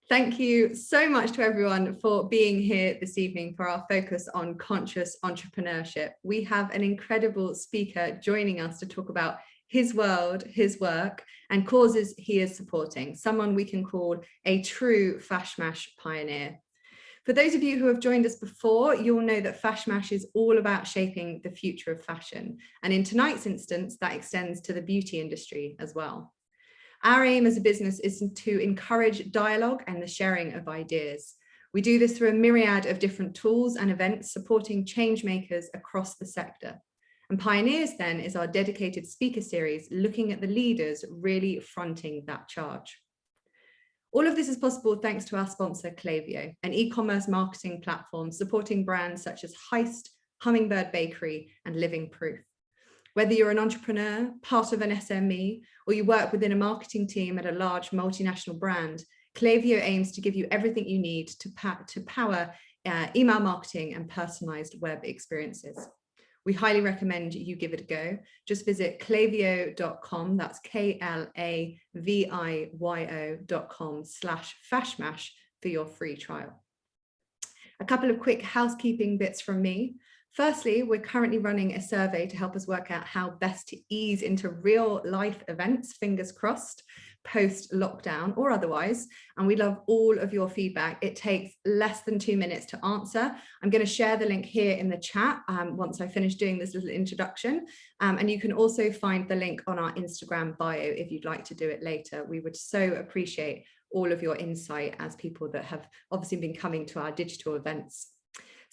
Thank you so much to everyone for being here this evening for our focus on conscious entrepreneurship. We have an incredible speaker joining us to talk about his world, his work, and causes he is supporting, someone we can call a true FashMash pioneer. For those of you who have joined us before, you'll know that FashMash is all about shaping the future of fashion. And in tonight's instance, that extends to the beauty industry as well. Our aim as a business is to encourage dialogue and the sharing of ideas. We do this through a myriad of different tools and events supporting change makers across the sector. And Pioneers then is our dedicated speaker series looking at the leaders really fronting that charge. All of this is possible thanks to our sponsor Klaviyo, an e-commerce marketing platform supporting brands such as Heist, Hummingbird Bakery and Living Proof. Whether you're an entrepreneur, part of an SME, or you work within a marketing team at a large multinational brand, Klaviyo aims to give you everything you need to power email marketing and personalized web experiences. We highly recommend you give it a go. Just visit klaviyo.com, that's klaviyo.com/fashmash for your free trial. A couple of quick housekeeping bits from me. Firstly, we're currently running a survey to help us work out how best to ease into real life events, fingers crossed, post-lockdown or otherwise, and we love all of your feedback. It takes less than 2 minutes to answer. I'm going to share the link here in the chat once I finish doing this little introduction, and you can also find the link on our Instagram bio if you'd like to do it later. We would so appreciate all of your insight as people that have obviously been coming to our digital events.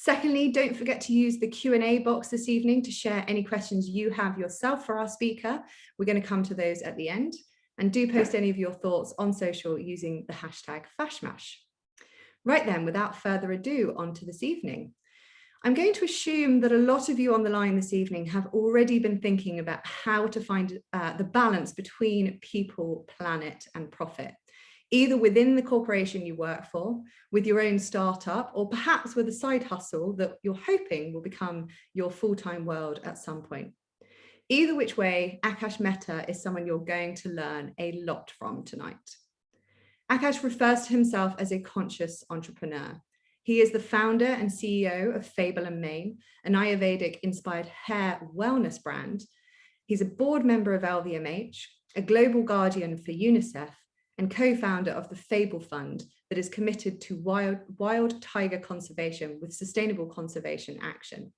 Secondly, don't forget to use the Q&A box this evening to share any questions you have yourself for our speaker. We're going to come to those at the end. And do post any of your thoughts on social using the hashtag FashMash. Right then, without further ado, on to this evening. I'm going to assume that a lot of you on the line this evening have already been thinking about how to find the balance between people, planet, and profit, either within the corporation you work for, with your own startup, or perhaps with a side hustle that you're hoping will become your full-time world at some point. Either which way, Akash Mehta is someone you're going to learn a lot from tonight. Akash refers to himself as a conscious entrepreneur. He is the founder and CEO of Fable Mane, an Ayurvedic-inspired hair wellness brand. He's a board member of LVMH, a global guardian for UNICEF, and co-founder of the Fable Fund that is committed to wild tiger conservation with sustainable conservation action.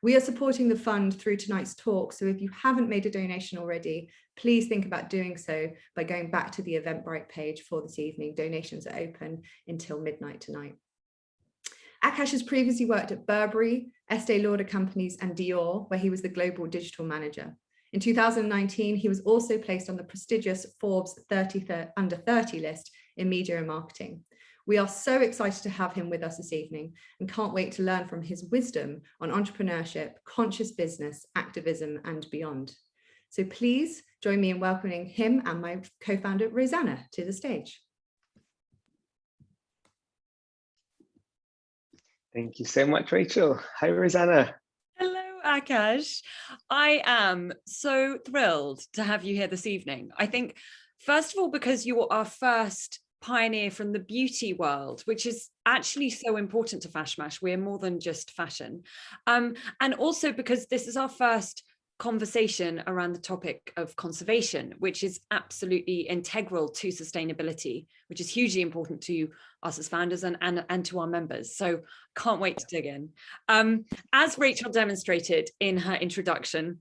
We are supporting the fund through tonight's talk, so if you haven't made a donation already, please think about doing so by going back to the Eventbrite page for this evening. Donations are open until midnight tonight. Akash has previously worked at Burberry, Estee Lauder Companies and Dior, where he was the global digital manager. In 2019, he was also placed on the prestigious Forbes Under 30 list in media and marketing. We are so excited to have him with us this evening and can't wait to learn from his wisdom on entrepreneurship, conscious business, activism, and beyond. So please join me in welcoming him and my co-founder, Rosanna, to the stage. Thank you so much, Rachel. Hi, Rosanna. Hello, Akash. I am so thrilled to have you here this evening. I think, first of all, because you are our first pioneer from the beauty world, which is actually so important to FashMash. We're more than just fashion. And also because this is our first conversation around the topic of conservation, which is absolutely integral to sustainability, which is hugely important to us as founders and to our members. So can't wait to dig in. As Rachel demonstrated in her introduction,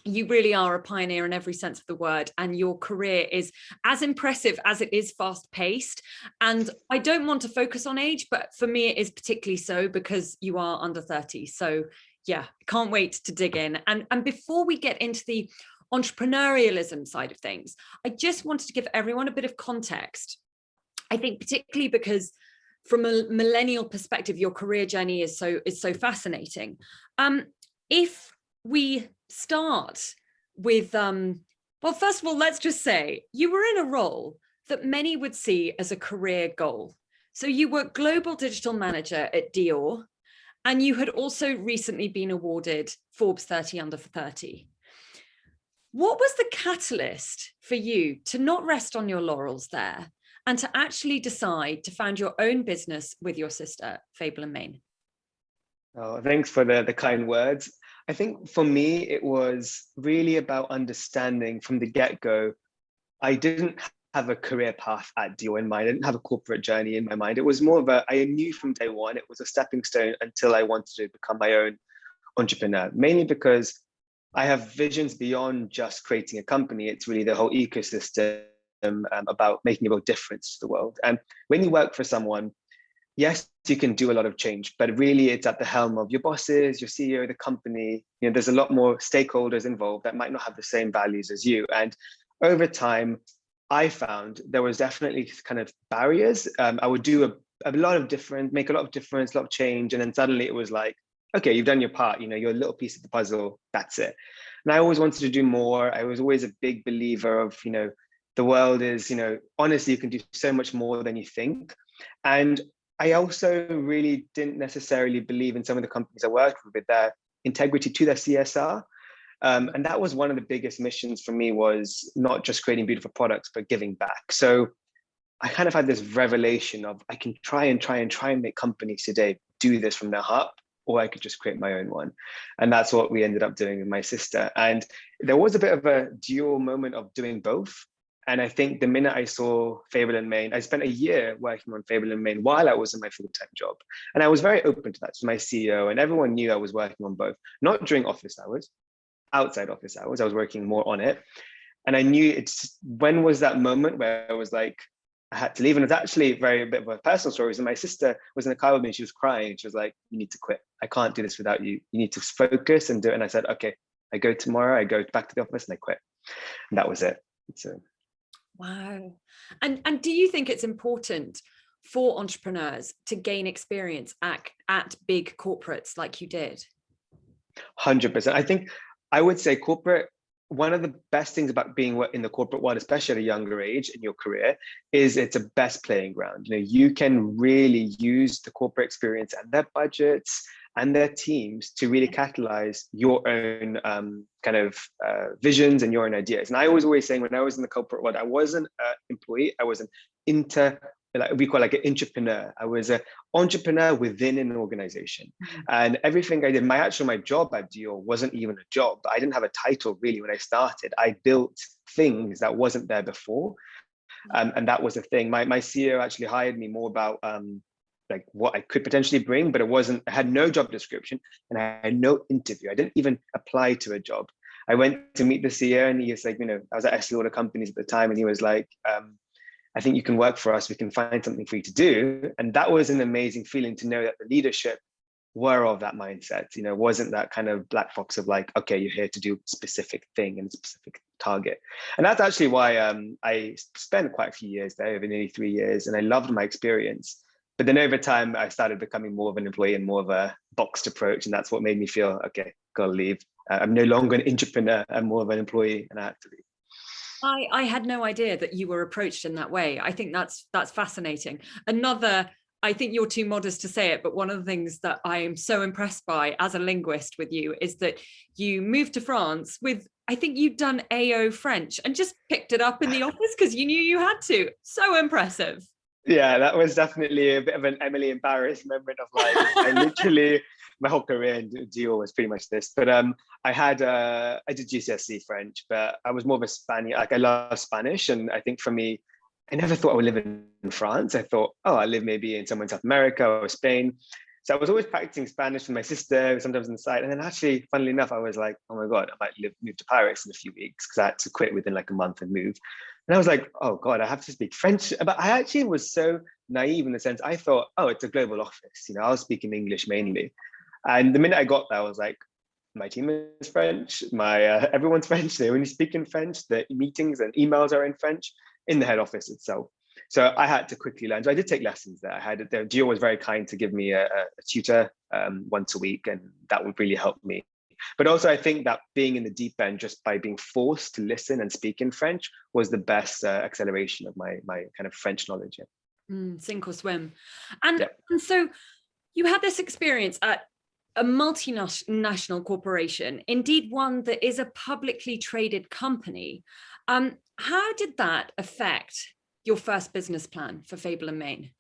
you really are a pioneer in every sense of the word, and your career is as impressive as it is fast-paced. And I don't want to focus on age, but for me it is particularly so because you are under 30. So yeah, can't wait to dig in. And before we get into the entrepreneurialism side of things, I just wanted to give everyone a bit of context. I think particularly because from a millennial perspective, your career journey is so fascinating. If we start with, well, first of all, let's just say you were in a role that many would see as a career goal. So you were global digital manager at Dior, and you had also recently been awarded Forbes 30 under 30. What was the catalyst for you to not rest on your laurels there and to actually decide to found your own business with your sister, Fable and Mane? Oh, thanks for the kind words. I think for me, it was really about understanding from the get-go. I didn't have a career path at Dior in mind. I didn't have a corporate journey in my mind. It was more of I knew from day one, it was a stepping stone until I wanted to become my own entrepreneur, mainly because I have visions beyond just creating a company. It's really the whole ecosystem, about making a real difference to the world. And when you work for someone, yes, you can do a lot of change, but really it's at the helm of your bosses, your CEO, the company. There's a lot more stakeholders involved that might not have the same values as you. And over time, I found there was definitely kind of barriers. I would do a lot of different, make a lot of difference, a lot of change. And then suddenly it was like, okay, you've done your part, you're a little piece of the puzzle, that's it. And I always wanted to do more. I was always a big believer of, the world is, honestly, you can do so much more than you think. And I also really didn't necessarily believe in some of the companies I worked with their integrity to their CSR. And that was one of the biggest missions for me, was not just creating beautiful products, but giving back. So I kind of had this revelation of I can try and make companies today do this from their heart, or I could just create my own one. And that's what we ended up doing with my sister. And there was a bit of a dual moment of doing both. And I think the minute I saw Fable and Mane, I spent a year working on Fable and Mane while I was in my full-time job. And I was very open to that to my CEO, and everyone knew I was working on both, not during office hours, outside office hours. I was working more on it. And I knew when was that moment where I was like, I had to leave. And it's actually a bit of a personal story. So my sister was in the car with me. She was crying. She was like, you need to quit. I can't do this without you. You need to focus and do it. And I said, okay, I go tomorrow. I go back to the office and I quit. And that was it. So. Wow. And do you think it's important for entrepreneurs to gain experience at big corporates like you did? 100%. I think I would say one of the best things about being in the corporate world, especially at a younger age in your career, is it's a best playing ground. You can really use the corporate experience and their budgets and their teams to really catalyze your own visions and your own ideas. And I was always saying, when I was in the corporate world, I wasn't an employee, I was we call like an entrepreneur. I was an entrepreneur within an organization. And everything I did, my job at Dior wasn't even a job. I didn't have a title really when I started. I built things that wasn't there before. And that was the thing. My CEO actually hired me more about like what I could potentially bring, but I had no job description and I had no interview. I didn't even apply to a job. I went to meet the CEO and he was like, I was at Estée Lauder Companies at the time, and he was like, I think you can work for us. We can find something for you to do. And that was an amazing feeling to know that the leadership were of that mindset. Wasn't that kind of black box of like, okay, you're here to do a specific thing and a specific target. And that's actually why I spent quite a few years there, over nearly 3 years, and I loved my experience. But then over time, I started becoming more of an employee and more of a boxed approach. And that's what made me feel, okay, gotta leave. I'm no longer an entrepreneur. I'm more of an employee, and I had to leave. I had no idea that you were approached in that way. I think that's fascinating. I think you're too modest to say it, but one of the things that I am so impressed by as a linguist with you is that you moved to France with, I think you'd done AO French and just picked it up in the office because you knew you had to. So impressive. Yeah, that was definitely a bit of an Emily in Paris moment of like, I literally, my whole career in Dior was pretty much this. But I did GCSE French, but I was more of a Spaniard. Like I love Spanish. And I think for me, I never thought I would live in France. I thought, I live maybe in somewhere in South America or Spain. So I was always practicing Spanish with my sister, sometimes on the side. And then actually, funnily enough, I was like, oh my God, I might move to Paris in a few weeks, because I had to quit within like a month and move. And I was like, oh God, I have to speak French. But I actually was so naive in the sense, I thought, it's a global office. I was speaking English mainly. And the minute I got there, I was like, my team is French, everyone's French, they only speak in French, the meetings and emails are in French in the head office itself. So I had to quickly learn. So I did take lessons there. Gio was very kind to give me a tutor once a week, and that would really help me. But also I think that being in the deep end, just by being forced to listen and speak in French, was the best acceleration of my kind of French knowledge. Sink or swim. And so you had this experience at a multinational corporation, indeed one that is a publicly traded company. How did that affect your first business plan for Fable and Mane?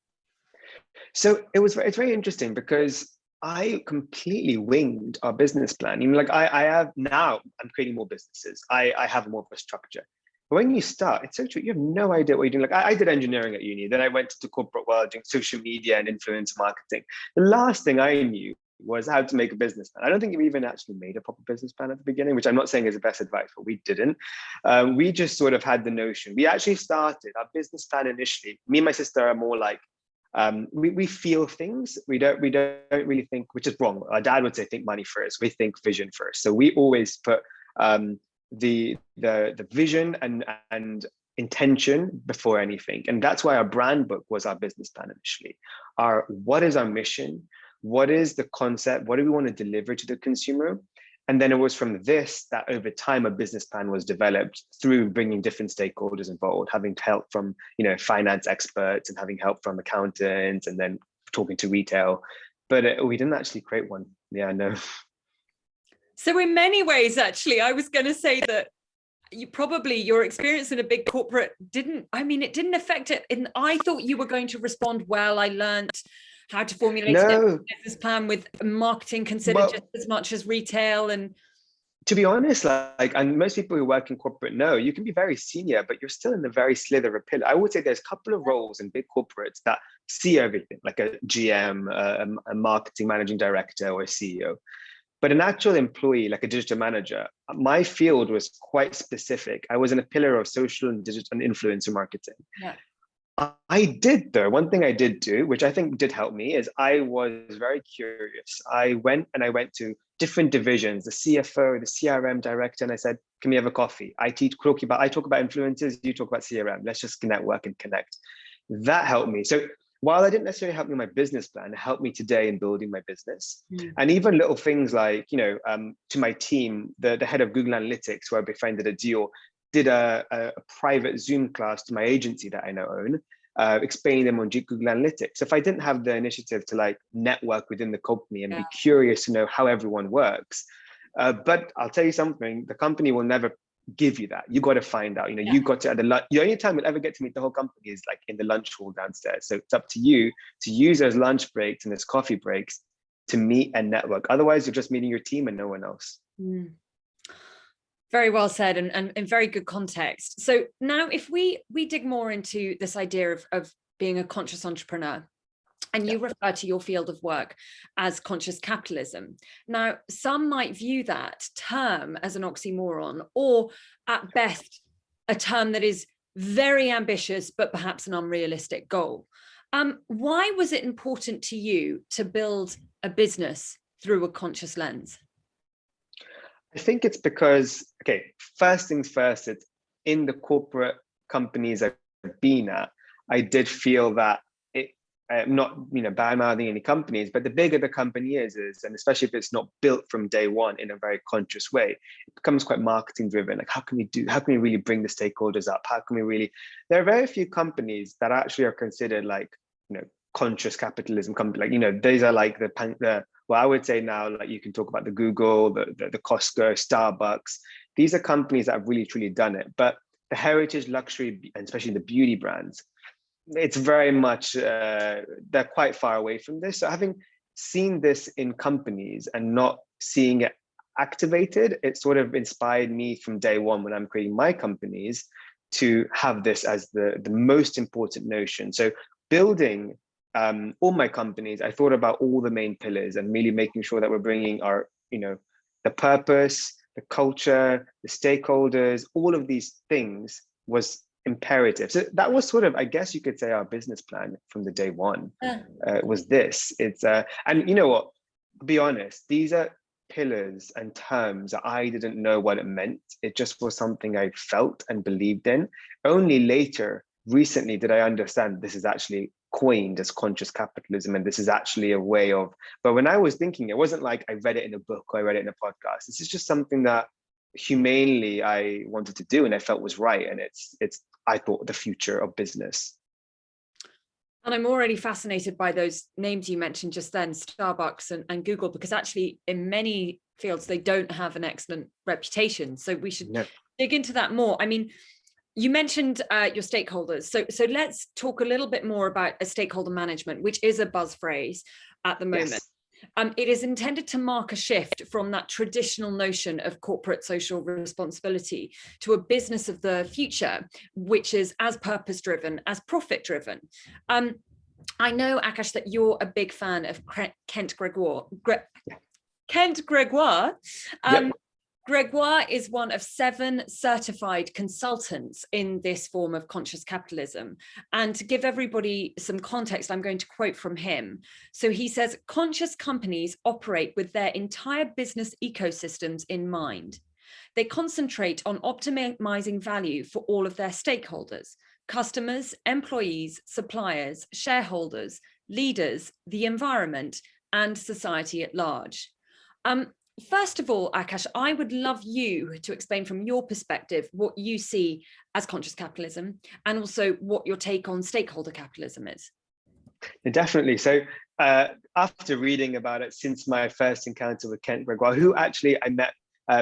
So it's very interesting because I completely winged our business plan. Like I have now, I'm creating more businesses. I have more of a structure. But when you start, it's so true. You have no idea what you're doing. Like I did engineering at uni, then I went to corporate world doing social media and influencer marketing. The last thing I knew was how to make a business plan. I don't think we even actually made a proper business plan at the beginning, which I'm not saying is the best advice, but we didn't. We just sort of had the notion. We actually started our business plan initially. Me and my sister are more like, we feel things. We don't really think, which is wrong. Our dad would say think money first. We think vision first. So we always put the vision and intention before anything. And that's why our brand book was our business plan initially. What is our mission? What is the concept? What do we want to deliver to the consumer? And then it was from this that over time a business plan was developed through bringing different stakeholders involved, having help from finance experts and having help from accountants, and then talking to retail. But we didn't actually create one. Yeah, no. So in many ways, actually, I was going to say that your experience in a big corporate didn't affect it. I thought you were going to respond well. I learned how to formulate a business plan with marketing considered just as much as retail. And to be honest, and most people who work in corporate know, you can be very senior, but you're still in the very slither of a pillar. I would say there's a couple of roles in big corporates that see everything, like a GM, a marketing managing director, or a CEO. But an actual employee, like a digital manager, my field was quite specific. I was in a pillar of social and digital and influencer marketing. Yeah. I did, though, one thing I did do, which I think did help me, is I was very curious. I went to different divisions, the CFO, the CRM director, and I said, can we have a coffee? I talk about influencers, you talk about CRM. Let's just network and connect. That helped me. So while it didn't necessarily help me in my business plan, it helped me today in building my business. And even little things like, to my team, the head of Google Analytics, who I befriended at Dior, did a private Zoom class to my agency that I now own, explaining them on Google Analytics. If I didn't have the initiative to network within the company and be curious to know how everyone works, but I'll tell you something, the company will never give you that. You got to find out. You got to the only time you'll ever get to meet the whole company is in the lunch hall downstairs. So it's up to you to use those lunch breaks and those coffee breaks to meet and network. Otherwise, you're just meeting your team and no one else. Very well said, and in very good context. So now if we dig more into this idea of being a conscious entrepreneur, and you refer to your field of work as conscious capitalism. Now, some might view that term as an oxymoron, or at best, a term that is very ambitious, but perhaps an unrealistic goal. Why was it important to you to build a business through a conscious lens? I think it's because, first things first, it's in the corporate companies I've been at, I did feel that I'm not bad-mouthing any companies, but the bigger the company is, and especially if it's not built from day one in a very conscious way, it becomes quite marketing driven. Like how can we really bring the stakeholders up? There are very few companies that actually are considered conscious capitalism company. These are I would say now, you can talk about the Google, the Costco, Starbucks. These are companies that have really truly done it. But the heritage luxury, and especially the beauty brands, it's very much, they're quite far away from this. So having seen this in companies and not seeing it activated, it sort of inspired me from day one when I'm creating my companies to have this as the most important notion. So building all my companies, I thought about all the main pillars and really making sure that we're bringing our, the purpose, the culture, the stakeholders, all of these things was imperative. So that was sort of, I guess you could say, our business plan from the day one. Was this. It's and you know what? To be honest, these are pillars and terms that I didn't know what it meant. It just was something I felt and believed in. Only later, recently, did I understand this is actually coined as conscious capitalism, and this is actually a way of. But when I was thinking, it wasn't like I read it in a book or I read it in a podcast. This is just something that humanely I wanted to do and I felt was right, and it's I thought the future of business. And I'm already fascinated by those names you mentioned just then, Starbucks and Google, because actually in many fields they don't have an excellent reputation. So we should dig into that more. I mean, You mentioned your stakeholders. So let's talk a little bit more about a stakeholder management, which is a buzz phrase at the moment. Yes. It is intended to mark a shift from that traditional notion of corporate social responsibility to a business of the future, which is as purpose-driven as profit-driven. I know, Akash, that you're a big fan of Kent Gregoire. Kent Gregoire. Yep. Gregoire is one of 7 certified consultants in this form of conscious capitalism. And to give everybody some context, I'm going to quote from him. So he says, conscious companies operate with their entire business ecosystems in mind. They concentrate on optimizing value for all of their stakeholders: customers, employees, suppliers, shareholders, leaders, the environment, and society at large. First of all, Akash, I would love you to explain from your perspective what you see as conscious capitalism, and also what your take on stakeholder capitalism is. Definitely. So after reading about it since my first encounter with Kent Gregoire, who actually I met,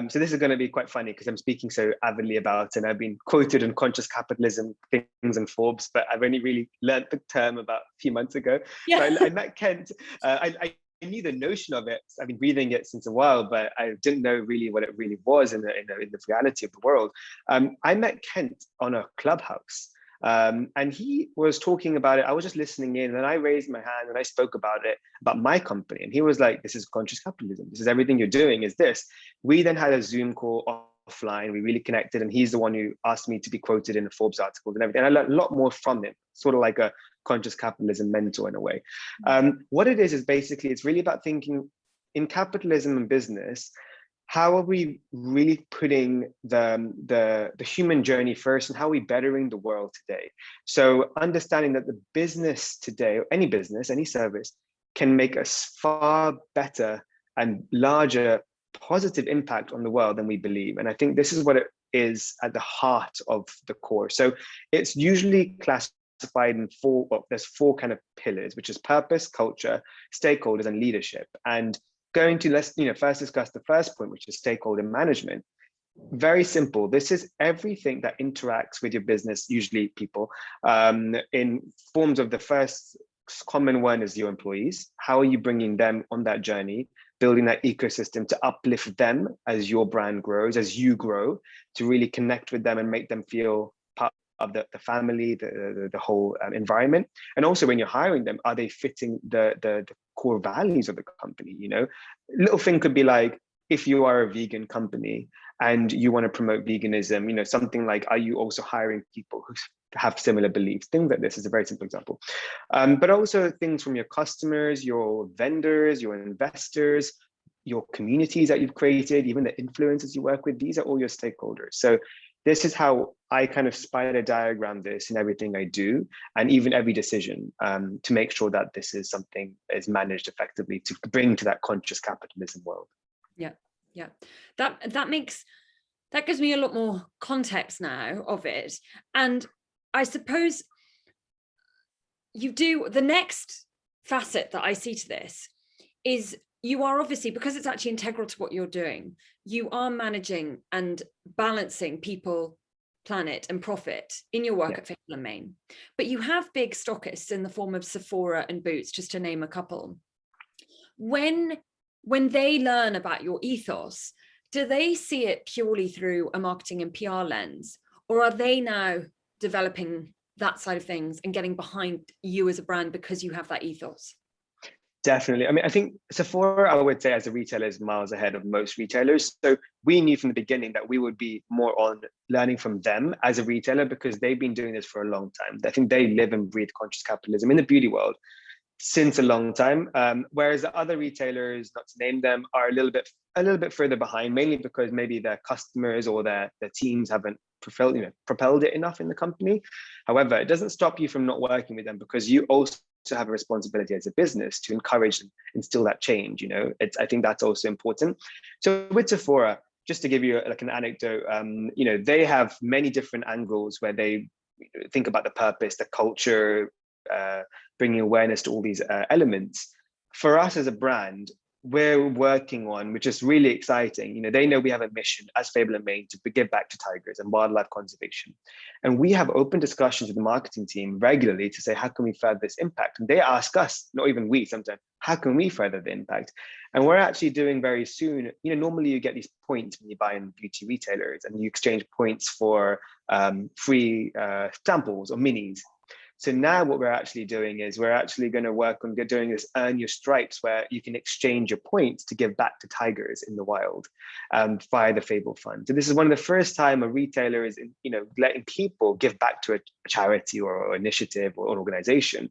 so this is going to be quite funny because I'm speaking so avidly about it, and I've been quoted in conscious capitalism things in Forbes, but I've only really learnt the term about a few months ago. Yeah. So I met Kent. I knew the notion of it. I've been reading it since a while, but I didn't know really what it really was in the reality of the world. I met Kent on a Clubhouse, and he was talking about it. I was just listening in, and I raised my hand and I spoke about it, about my company. And he was like, this is conscious capitalism. This is everything you're doing is this. We then had a Zoom call offline. We really connected, and he's the one who asked me to be quoted in the Forbes articles and everything. And I learned a lot more from him, sort of like a conscious capitalism mentor in a way. What it is basically, it's really about thinking in capitalism and business, how are we really putting the human journey first, and how are we bettering the world today? So understanding that the business today, or any business, any service, can make a far better and larger positive impact on the world than we believe. And I think this is what it is at the heart of the core. So it's usually classified in there's 4 kind of pillars, which is purpose, culture, stakeholders, and leadership. And going to, let's first discuss the first point, which is stakeholder management. Very simple. This is everything that interacts with your business, usually people, in forms of the first common one is your employees. How are you bringing them on that journey, building that ecosystem to uplift them as your brand grows, as you grow, to really connect with them and make them feel part of the family, the whole environment. And also when you're hiring them, are they fitting the core values of the company? Little thing could be like, if you are a vegan company and you want to promote veganism, something like, are you also hiring people who have similar beliefs? Things like this is a very simple example. But also things from your customers, your vendors, your investors, your communities that you've created, even the influencers you work with, these are all your stakeholders. So this is how I kind of spider diagram this in everything I do, and even every decision, to make sure that this is something is managed effectively to bring to that conscious capitalism world. Yeah. That gives me a lot more context now of it. And I suppose the next facet that I see to this is you are obviously, because it's actually integral to what you're doing, you are managing and balancing people, planet, and profit in your work at Fable Mane. But you have big stockists in the form of Sephora and Boots, just to name a couple. When they learn about your ethos, do they see it purely through a marketing and PR lens, or are they now developing that side of things and getting behind you as a brand because you have that ethos? Definitely. I mean, I think Sephora, I would say, as a retailer, is miles ahead of most retailers. So we knew from the beginning that we would be more on learning from them as a retailer, because they've been doing this for a long time. I think they live and breathe conscious capitalism in the beauty world since a long time, whereas the other retailers, not to name them, are a little bit further behind, mainly because maybe their customers or their teams haven't propelled it enough in the company. However, it doesn't stop you from not working with them, because you also have a responsibility as a business to encourage and instill that change. I think that's also important. So with Sephora, just to give you like an anecdote, they have many different angles where they think about the purpose, the culture, bringing awareness to all these elements. For us as a brand, we're working on, which is really exciting. You know, they know we have a mission as Fable and Mane to give back to tigers and wildlife conservation. And we have open discussions with the marketing team regularly to say, how can we further this impact? And they ask us, not even we sometimes, how can we further the impact? And we're actually doing very soon, you know, normally you get these points when you buy in beauty retailers and you exchange points for free samples or minis. So now what we're actually doing is we're actually going to work on doing this earn your stripes, where you can exchange your points to give back to tigers in the wild via the Fable Fund. So this is one of the first time a retailer is, you know, letting people give back to a charity or initiative or an organization.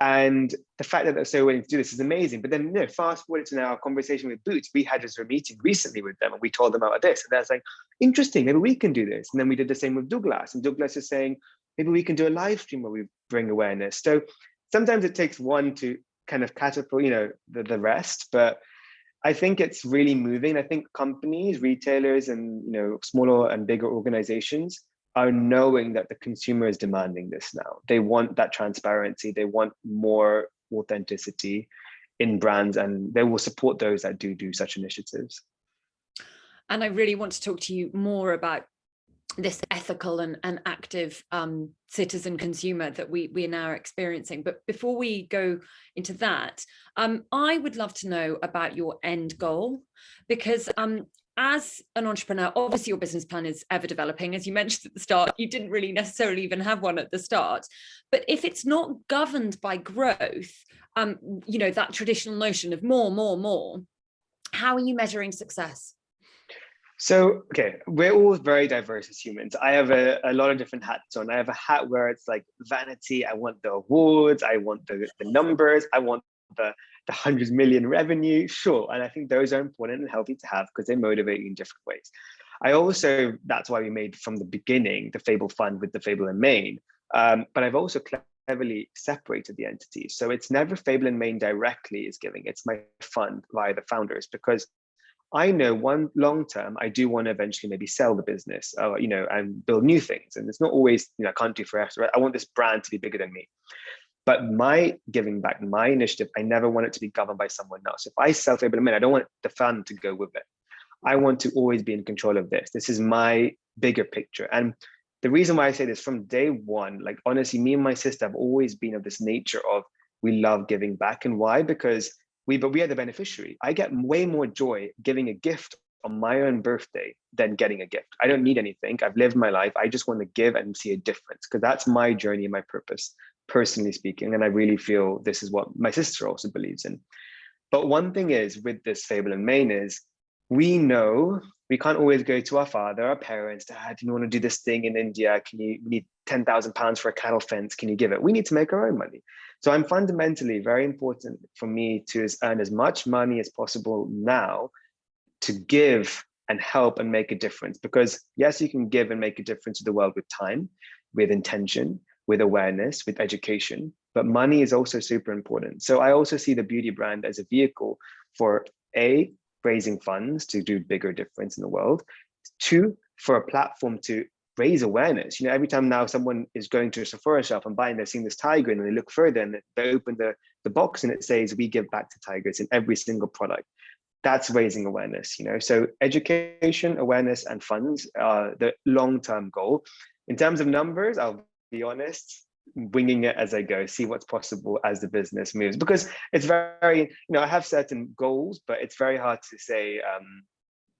And the fact that they're so willing to do this is amazing. But then, you know, fast forward to now our conversation with Boots, we had just a meeting recently with them and we told them about this. And they're saying, interesting, maybe we can do this. And then we did the same with Douglas. And Douglas is saying, maybe we can do a live stream where we bring awareness. So sometimes it takes one to kind of catapult, you know, the rest. But I think it's really moving. I think companies, retailers, and, you know, smaller and bigger organizations are knowing that the consumer is demanding this now. They want that transparency. They want more authenticity in brands, and they will support those that do such initiatives. And I really want to talk to you more about this ethical and active citizen consumer that we are now experiencing. But before we go into that, I would love to know about your end goal, because as an entrepreneur, obviously your business plan is ever developing. As you mentioned at the start, you didn't really necessarily even have one at the start. But if it's not governed by growth, you know, that traditional notion of more, how are you measuring success? So, okay, we're all very diverse as humans. I have a lot of different hats on. I have a hat where it's like vanity. I want the awards. I want the numbers. I want the 100 million revenue. Sure. And I think those are important and healthy to have because they motivate you in different ways. I also, that's why we made from the beginning the Fable Fund with the Fable and Mane. But I've also cleverly separated the entities. So it's never Fable and Mane directly is giving. It's my fund via the founders, because I know one long term, I do want to eventually maybe sell the business, you know, and build new things. And it's not always, you know, I can't do forever. Right? I want this brand to be bigger than me. But my giving back, my initiative, I never want it to be governed by someone else. If I sell Fable and Mane, I don't want the fund to go with it. I want to always be in control of this. This is my bigger picture. And the reason why I say this from day one, like honestly, me and my sister have always been of this nature of we love giving back. And why? Because we are the beneficiary. I get way more joy giving a gift on my own birthday than getting a gift. I don't need anything. I've lived my life. I just want to give and see a difference, because that's my journey and my purpose, personally speaking. And I really feel this is what my sister also believes in. But one thing is with this Fable and Mane is we know we can't always go to our father, our parents, Dad, you want to do this thing in India? We need £10,000 for a cattle fence. Can you give it? We need to make our own money. So I'm fundamentally very important for me to earn as much money as possible now to give and help and make a difference. Because yes, you can give and make a difference to the world with time, with intention, with awareness, with education, but money is also super important. So I also see the beauty brand as a vehicle for raising funds to do bigger difference in the world. 2, for a platform to raise awareness. You know, every time now someone is going to a Sephora shop and buying, they're seeing this tiger and they look further and they open the box and it says, we give back to tigers in every single product. That's raising awareness, you know. So education, awareness, and funds are the long-term goal. In terms of numbers, I'll be honest, winging it as I go, see what's possible as the business moves, because it's very, you know, I have certain goals, but it's very hard to say.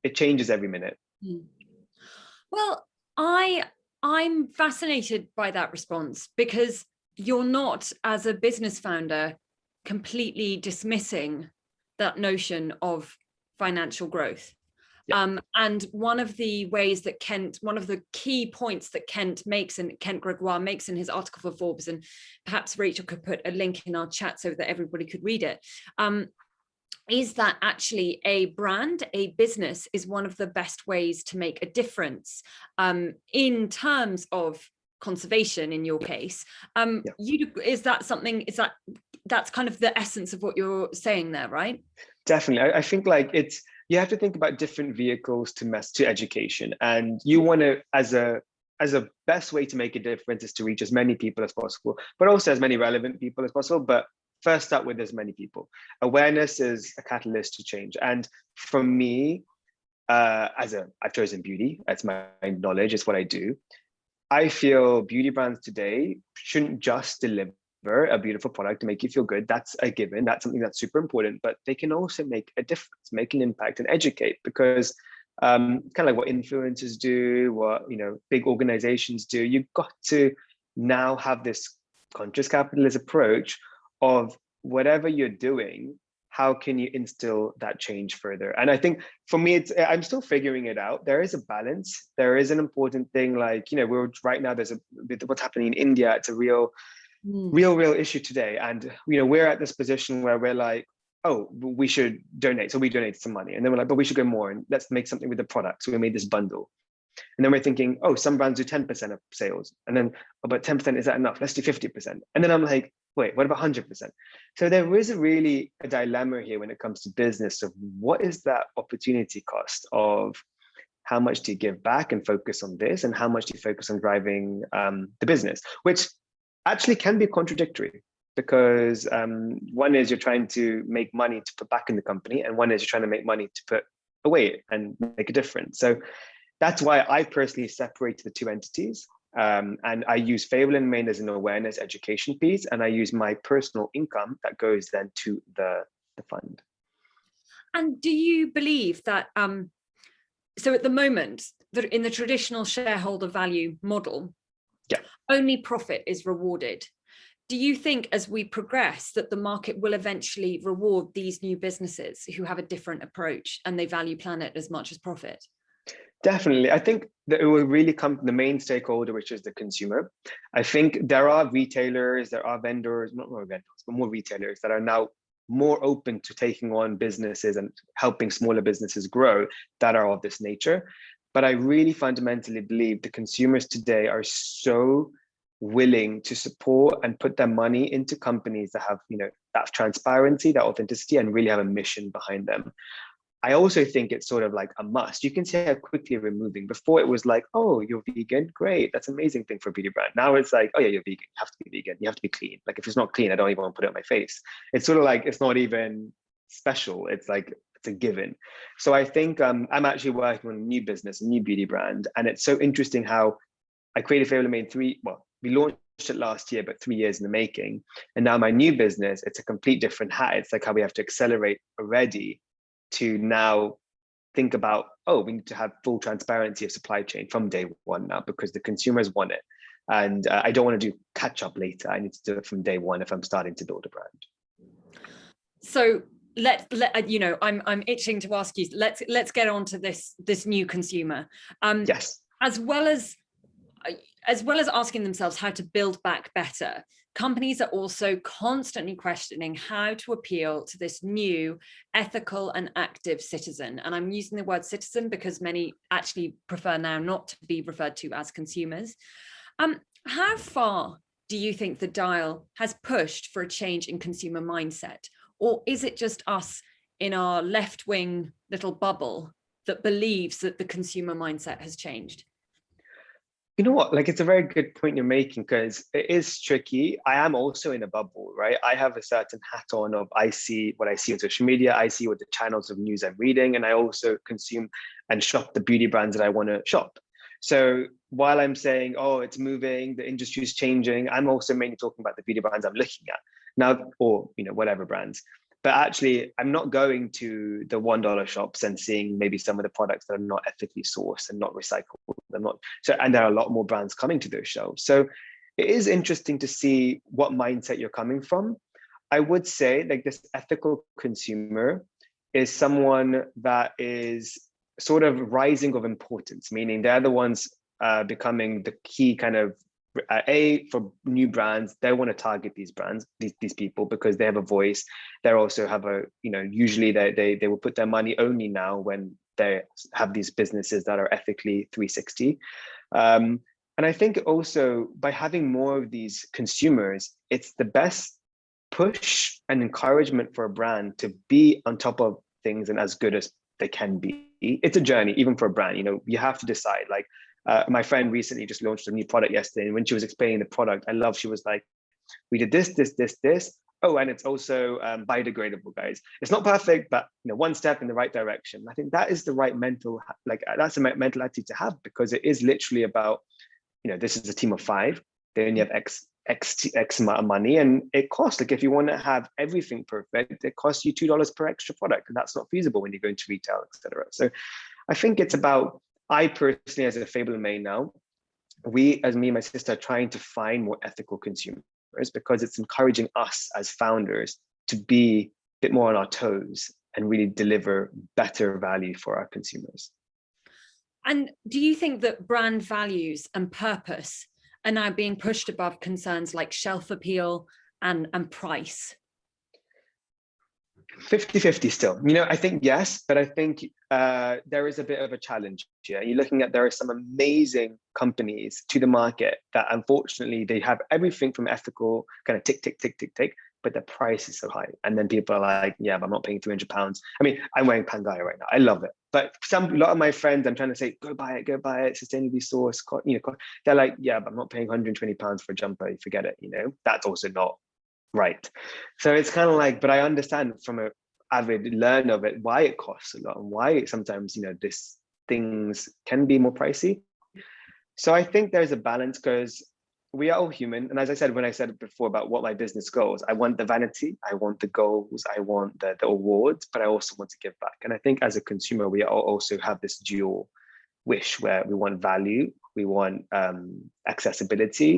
It changes every minute. Well, I'm fascinated by that response, because you're not, as a business founder, completely dismissing that notion of financial growth. Yeah. And one of the ways that one of the key points that Kent Gregoire makes in his article for Forbes, and perhaps Rachel could put a link in our chat so that everybody could read it, is that actually a brand, a business, is one of the best ways to make a difference in terms of conservation, in your case. That's kind of the essence of what you're saying there, right? Definitely. I think like you have to think about different vehicles to education, and you want to, as a best way to make a difference is to reach as many people as possible, but also as many relevant people as possible. But first start with as many people. Awareness is a catalyst to change. And for me, I've chosen beauty. That's my knowledge, it's what I do. I feel beauty brands today shouldn't just deliver a beautiful product to make you feel good. That's a given. That's something that's super important, but they can also make a difference, make an impact and educate, because kind of like what influencers do, what, big organizations do, you've got to now have this conscious capitalist approach of whatever you're doing, how can you instill that change further? And I think for me, I'm still figuring it out. There is a balance. There is an important thing, like, we're right now, there's what's happening in India. It's a real issue today. And, we're at this position where we're like, oh, we should donate. So we donated some money. And then we're like, but we should go more and let's make something with the product. So we made this bundle. And then we're thinking, oh, some brands do 10% of sales. And then, oh, but 10%, is that enough? Let's do 50%. And then I'm like, wait, what about 100%? So there is really a dilemma here when it comes to business of what is that opportunity cost of how much do you give back and focus on this, and how much do you focus on driving the business, which actually can be contradictory, because one is you're trying to make money to put back in the company, and one is you're trying to make money to put away and make a difference. So that's why I personally separate the two entities. And I use Fable Mane as an awareness education piece, and I use my personal income that goes then to the fund. And do you believe that, so at the moment, that in the traditional shareholder value model, only profit is rewarded? Do you think as we progress that the market will eventually reward these new businesses who have a different approach and they value planet as much as profit? Definitely. I think that it will really come from the main stakeholder, which is the consumer. I think there are retailers, there are vendors, not more vendors, but more retailers that are now more open to taking on businesses and helping smaller businesses grow that are of this nature. But I really fundamentally believe the consumers today are so willing to support and put their money into companies that have, that transparency, that authenticity, and really have a mission behind them. I also think it's sort of like a must. You can see how quickly we're moving. Before it was like, oh, you're vegan, great, that's an amazing thing for a beauty brand. Now it's like, oh yeah, you're vegan, you have to be vegan, you have to be clean. Like if it's not clean, I don't even want to put it on my face. It's sort of like, it's not even special. It's like, it's a given. So I think I'm actually working on a new business, a new beauty brand. And it's so interesting how I created Fable Mane we launched it last year, but 3 years in the making. And now my new business, it's a complete different hat. It's like how we have to accelerate already to now think about, oh, we need to have full transparency of supply chain from day one now, because the consumers want it. And I don't want to do catch up later. I need to do it from day one if I'm starting to build a brand. So I'm itching to ask you, let's get on to this new consumer. Yes. As well as asking themselves how to build back better, companies are also constantly questioning how to appeal to this new ethical and active citizen. And I'm using the word citizen because many actually prefer now not to be referred to as consumers. How far do you think the dial has pushed for a change in consumer mindset? Or is it just us in our left-wing little bubble that believes that the consumer mindset has changed? You know what, like, it's a very good point you're making, because it is tricky. I am also in a bubble, right? I have a certain hat on of I see what I see on social media, I see what the channels of news I'm reading, and I also consume and shop the beauty brands that I want to shop. So while I'm saying, oh, it's moving, the industry is changing, I'm also mainly talking about the beauty brands I'm looking at now, or, whatever brands. But actually, I'm not going to the $1 shops and seeing maybe some of the products that are not ethically sourced and not recycled. And there are a lot more brands coming to those shelves. So it is interesting to see what mindset you're coming from. I would say like this ethical consumer is someone that is sort of rising of importance, meaning they're the ones becoming the key kind of for new brands. They want to target these brands, these people, because they have a voice. They also have usually they will put their money only now when they have these businesses that are ethically 360. And I think also by having more of these consumers, it's the best push and encouragement for a brand to be on top of things and as good as they can be. It's a journey, even for a brand. You have to decide. Like, my friend recently just launched a new product yesterday, and when she was explaining the product, she was like, we did this, Oh, and it's also biodegradable, guys. It's not perfect, but one step in the right direction. I think that is the right that's a mentality to have, because it is literally about, this is a team of 5. They only have X amount of money, and it costs, like, if you want to have everything perfect, it costs you $2 per extra product, and that's not feasible when you go into retail, etc. So I think it's about, I personally, as a Fable Mane now, we, as me and my sister, are trying to find more ethical consumers, because it's encouraging us as founders to be a bit more on our toes and really deliver better value for our consumers. And do you think that brand values and purpose are now being pushed above concerns like shelf appeal and price? 50-50 still. I think yes, but I think there is a bit of a challenge here. You're looking at, there are some amazing companies to the market that unfortunately they have everything from ethical, kind of tick, but the price is so high. And then people are like, yeah, but I'm not paying £300. I mean, I'm wearing Pangaya right now. I love it. But a lot of my friends, I'm trying to say, go buy it, sustainably sourced. They're like, yeah, but I'm not paying £120 for a jumper. Forget it. That's also not right. So it's kind of like, but I understand from an avid learner of it why it costs a lot and why sometimes this things can be more pricey. So I think there's a balance, because we are all human. And as I said, when I said it before about what my business goals, I want the vanity, I want the goals, I want the awards, but I also want to give back. And I think as a consumer, we all also have this dual wish where we want value, we want accessibility,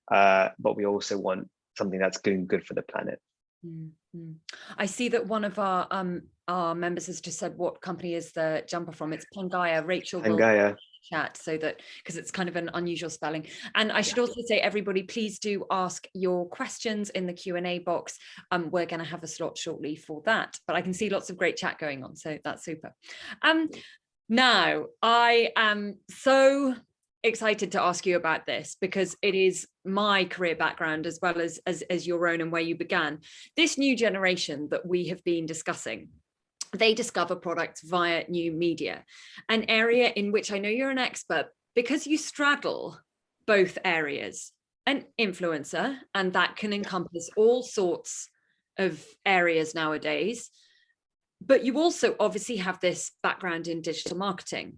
but we also want something that's doing good for the planet. Mm-hmm. I see that one of our members has just said what company is the jumper from. It's Pangaya. Rachel Pangaya. Will chat, so that, because it's kind of an unusual spelling. And I should also say, everybody, please do ask your questions in the Q&A box. We're going to have a slot shortly for that, but I can see lots of great chat going on, so that's super. Now I am so excited to ask you about this, because it is my career background as well as your own, and where you began. This new generation that we have been discussing, they discover products via new media, an area in which I know you're an expert, because you straddle both areas. An influencer, and that can encompass all sorts of areas nowadays, but you also obviously have this background in digital marketing.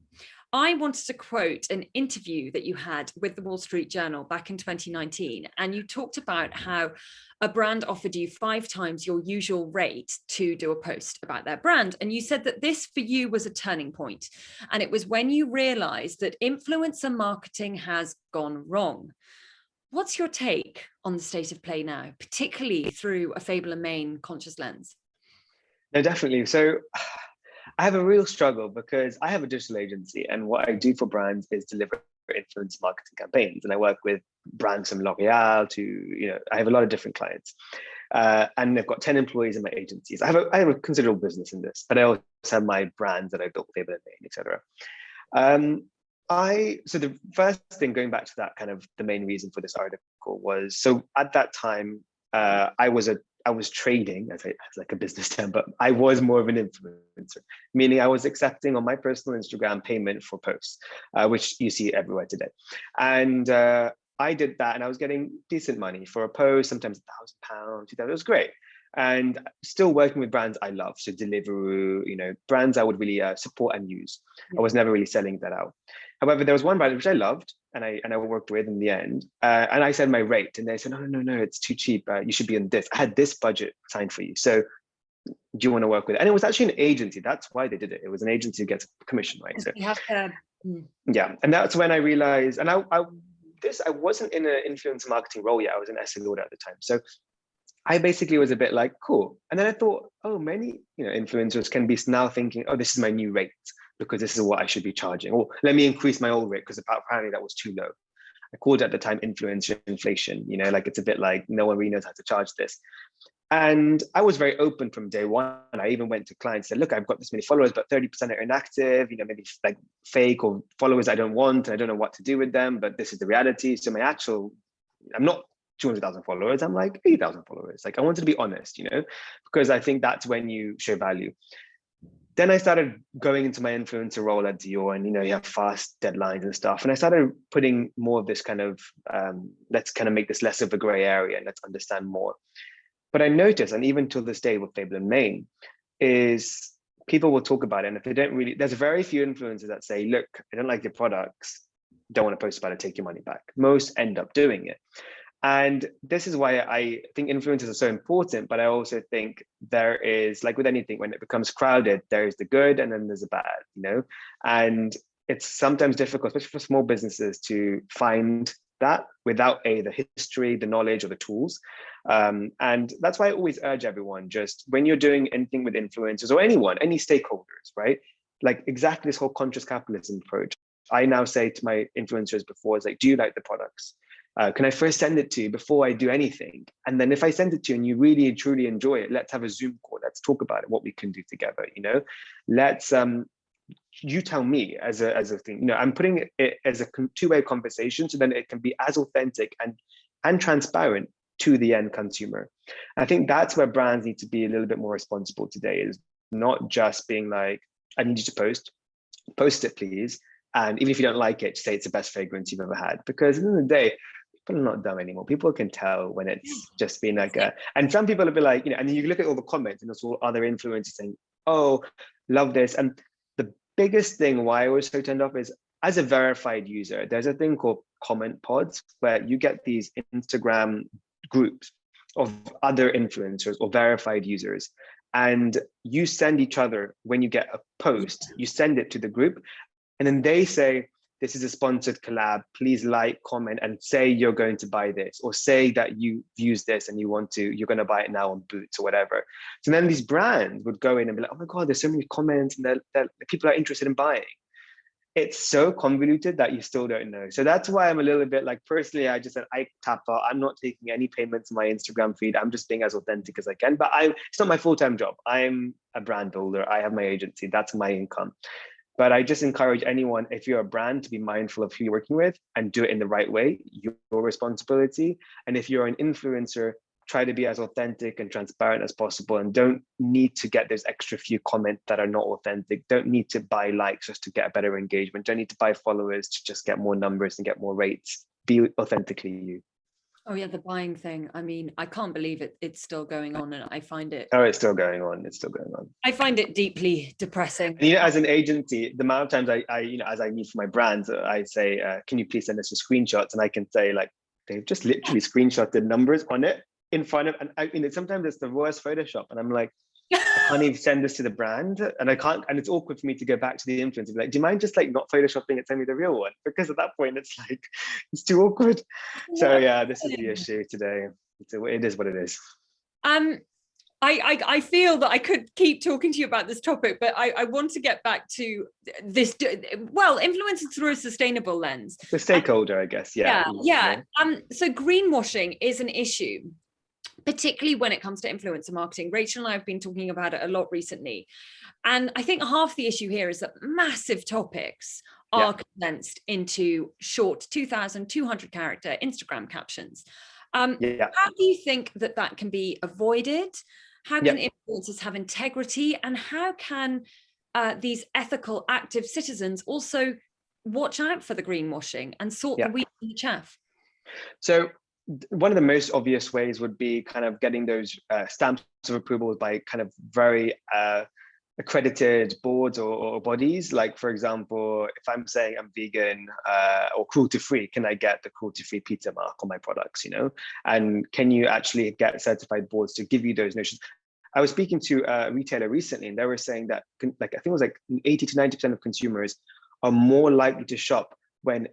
I wanted to quote an interview that you had with the Wall Street Journal back in 2019, and you talked about how a brand offered you 5 times your usual rate to do a post about their brand. And you said that this for you was a turning point. And it was when you realized that influencer marketing has gone wrong. What's your take on the state of play now, particularly through a Fable Mane conscious lens? No, definitely. So I have a real struggle, because I have a digital agency, and what I do for brands is deliver influence marketing campaigns. And I work with brands from L'Oreal to, I have a lot of different clients. And I've got 10 employees in my agencies. I have a considerable business in this, but I also have my brands that I built, Fable Mane, etc. So the first thing, going back to that, kind of the main reason for this article was, so at that time, I was trading, as like a business term, but I was more of an influencer, meaning I was accepting on my personal Instagram payment for posts, which you see everywhere today. And I did that, and I was getting decent money for a post, sometimes £1,000, $2,000. It was great. And still working with brands I love, so Deliveroo, brands I would really support and use. Yeah. I was never really selling that out. However, there was one brand which I loved, and I worked with in the end, and I said my rate, and they said, no, it's too cheap. You should be on this. I had this budget signed for you. So do you want to work with it? And it was actually an agency. That's why they did it. It was an agency who gets commission, right? So you have to, yeah, and that's when I realized, and I wasn't in an influencer marketing role yet. I was an SEO at the time. So I basically was a bit like, cool. And then I thought, oh, many influencers can be now thinking, oh, this is my new rate because this is what I should be charging. Or let me increase my old rate because apparently that was too low. I called it at the time influencer inflation, like it's a bit like no one really knows how to charge this. And I was very open from day one. I even went to clients and said, look, I've got this many followers, but 30% are inactive, maybe like fake or followers I don't want, and I don't know what to do with them, but this is the reality. So I'm not 200,000 followers, I'm like 80,000 followers. Like I wanted to be honest, because I think that's when you show value. Then I started going into my influencer role at Dior, and you have fast deadlines and stuff. And I started putting more of this kind of, let's kind of make this less of a gray area and let's understand more. But I notice, and even till this day with Fable and Mane, is people will talk about it. And if they don't really, there's very few influencers that say, look, I don't like your products, don't want to post about it, take your money back. Most end up doing it. And this is why I think influencers are so important, but I also think there is, like with anything, when it becomes crowded, there's the good and then there's the bad, you know? And it's sometimes difficult, especially for small businesses, to find that without the history, the knowledge, or the tools. And that's why I always urge everyone, just when you're doing anything with influencers or anyone, any stakeholders, right? Like exactly this whole conscious capitalism approach. I now say to my influencers before, it's like, do you like the products? Can I first send it to you before I do anything? And then if I send it to you and you really and truly enjoy it, let's have a Zoom call. Let's talk about it, what we can do together, you know? Let's, you tell me as a thing, you know, I'm putting it as a two-way conversation, so then it can be as authentic and transparent to the end consumer. I think that's where brands need to be a little bit more responsible today, is not just being like, I need you to post it, please. And even if you don't like it, say it's the best fragrance you've ever had. Because at the end of the day, people are not dumb anymore. People can tell when it's just been like and some people will be like, you know, and then you look at all the comments and there's all other influencers saying, oh, love this. And the biggest thing why I was so turned off is, as a verified user, there's a thing called comment pods where you get these Instagram groups of other influencers or verified users. And you send each other, when you get a post, you send it to the group. And then they say, this is a sponsored collab, please like, comment, and say you're going to buy this, or say that you've used this and you're going to buy it now on Boots or whatever. So then these brands would go in and be like, oh my God, there's so many comments and that people are interested in buying. It's so convoluted that you still don't know. So that's why I'm a little bit like, personally, I just said, I tap out. I'm not taking any payments in my Instagram feed. I'm just being as authentic as I can, but it's not my full-time job. I'm a brand builder. I have my agency. That's my income. But I just encourage anyone, if you're a brand, to be mindful of who you're working with and do it in the right way, your responsibility. And if you're an influencer, try to be as authentic and transparent as possible, and don't need to get those extra few comments that are not authentic. Don't need to buy likes just to get a better engagement. Don't need to buy followers to just get more numbers and get more rates. Be authentically you. Oh yeah, the buying thing. I mean, I can't believe it's still going on, and I find it. Oh, it's still going on. It's still going on. I find it deeply depressing. And, you know, as an agency, the amount of times I you know, as I need for my brands, I say, can you please send us some screenshots? And I can say, like, they've just literally screenshotted numbers on it in front of, and I mean, sometimes it's the worst Photoshop, and I'm like, I can't even send this to the brand, and I can't, and it's awkward for me to go back to the influencer and be like, do you mind just like not photoshopping it, send me the real one? Because at that point it's like, it's too awkward. So yeah, this is the issue today. It is what it is. I feel that I could keep talking to you about this topic, but I want to get back to this, well, influencers through a sustainable lens. The stakeholder, I guess. Yeah. So greenwashing is an issue, particularly when it comes to influencer marketing. Rachel and I have been talking about it a lot recently. And I think half the issue here is that massive topics are condensed into short 2,200 character Instagram captions. How do you think that can be avoided? How can influencers have integrity? And how can these ethical, active citizens also watch out for the greenwashing and sort the wheat from the chaff? So one of the most obvious ways would be kind of getting those stamps of approval by kind of very accredited boards or bodies. Like, for example, if I'm saying I'm vegan or cruelty-free, can I get the cruelty-free pizza mark on my products, you know? And can you actually get certified boards to give you those notions? I was speaking to a retailer recently, and they were saying that, like, I think it was like 80 to 90% of consumers are more likely to shop when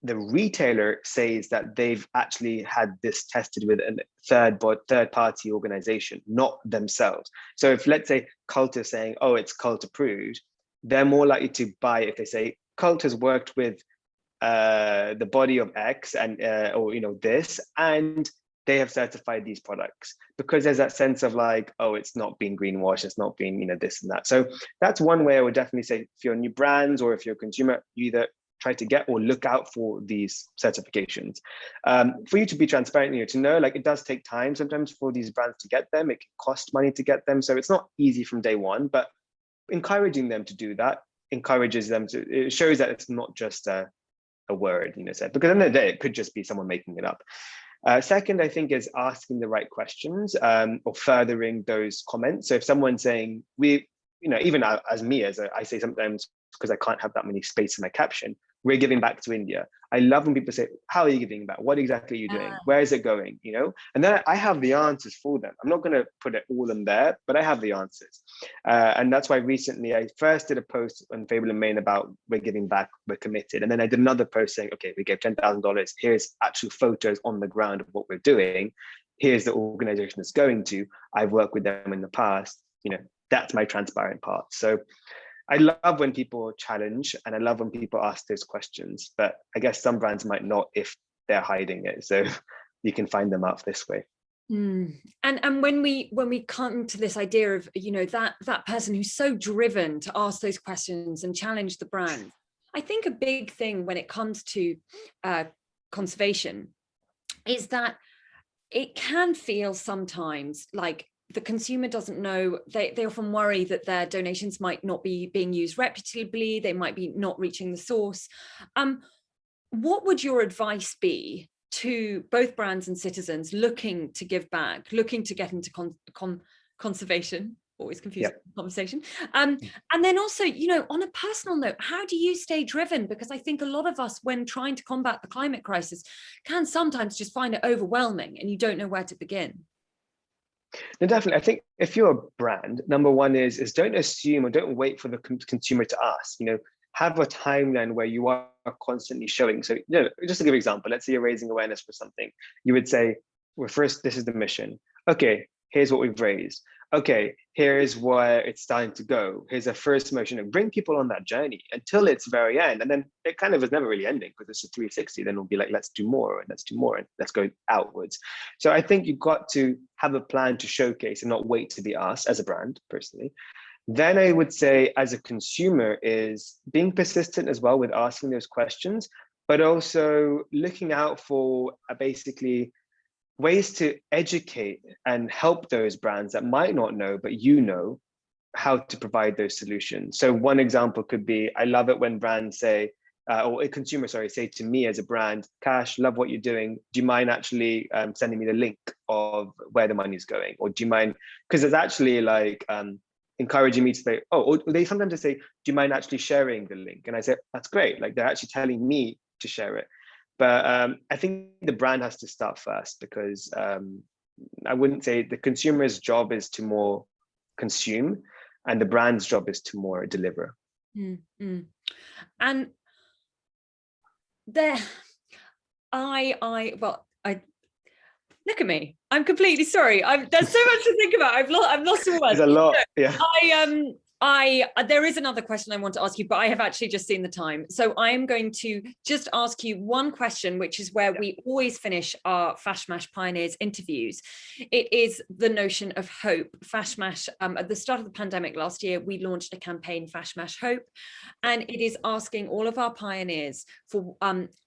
the retailer says that they've actually had this tested with a third-party organization, not themselves. So if, let's say, Cult is saying, oh, it's Cult approved, they're more likely to buy if they say Cult has worked with the body of X and or, you know, this, and they have certified these products, because there's that sense of like, oh, it's not being greenwashed, it's not being, you know, this and that. So that's one way I would definitely say, if you're new brands or if you're a consumer, you either try to get or look out for these certifications. For you to be transparent, you know, to know, like, it does take time sometimes for these brands to get them. It can cost money to get them. So it's not easy from day one, but encouraging them to do that encourages them to, it shows that it's not just a word, you know, said, because at the end of the day, it could just be someone making it up. Second, I think, is asking the right questions, or furthering those comments. So if someone's saying, even as me, I say sometimes, because I can't have that many space in my caption, we're giving back to India. I love when people say, how are you giving back? What exactly are you doing? Where is it going? And then I have the answers for them. I'm not going to put it all in there, but I have the answers. And that's why recently I first did a post on Fable Mane about we're giving back, we're committed. And then I did another post saying, okay, we gave $10,000. Here's actual photos on the ground of what we're doing. Here's the organization it's going to. I've worked with them in the past. That's my transparent part. So I love when people challenge, and I love when people ask those questions, but I guess some brands might not if they're hiding it. So you can find them out this way. And when we come to this idea of, that person who's so driven to ask those questions and challenge the brand, I think a big thing when it comes to conservation is that it can feel sometimes like the consumer doesn't know. They often worry that their donations might not be being used reputably. They might be not reaching the source. What would your advice be to both brands and citizens looking to give back, looking to get into conservation? Always confusing conversation. And then also, on a personal note, how do you stay driven? Because I think a lot of us, when trying to combat the climate crisis, can sometimes just find it overwhelming and you don't know where to begin. No, definitely. I think if you're a brand, number one is don't assume or don't wait for the consumer to ask. Have a timeline where you are constantly showing. So, just to give an example, let's say you're raising awareness for something. You would say, well, first, this is the mission. Okay, here's what we've raised. Okay, here's where it's starting to go. Here's a first motion, and bring people on that journey until its very end. And then it kind of is never really ending because it's a 360. Then it'll be like, let's do more and let's do more and let's go outwards. So I think you've got to have a plan to showcase and not wait to be asked as a brand, personally. Then I would say as a consumer is being persistent as well with asking those questions, but also looking out for basically ways to educate and help those brands that might not know, but how to provide those solutions. So one example could be, I love it when brands say, or a consumer, say to me as a brand, Cash, love what you're doing. Do you mind actually sending me the link of where the money is going? Or do you mind, because it's actually like encouraging me to say, or they sometimes say, do you mind actually sharing the link? And I say, that's great. Like they're actually telling me to share it. But I think the brand has to start first, because I wouldn't say the consumer's job is to more consume and the brand's job is to more deliver. Mm-hmm. And there, I look at me. I'm completely sorry. There's so much to think about. I've lost all words. There's a lot. Yeah. There is another question I want to ask you, but I have actually just seen the time. So I am going to just ask you one question, which is where we always finish our FashMash Pioneers interviews. It is the notion of hope. FashMash, at the start of the pandemic last year, we launched a campaign, FashMash Hope, and it is asking all of our pioneers for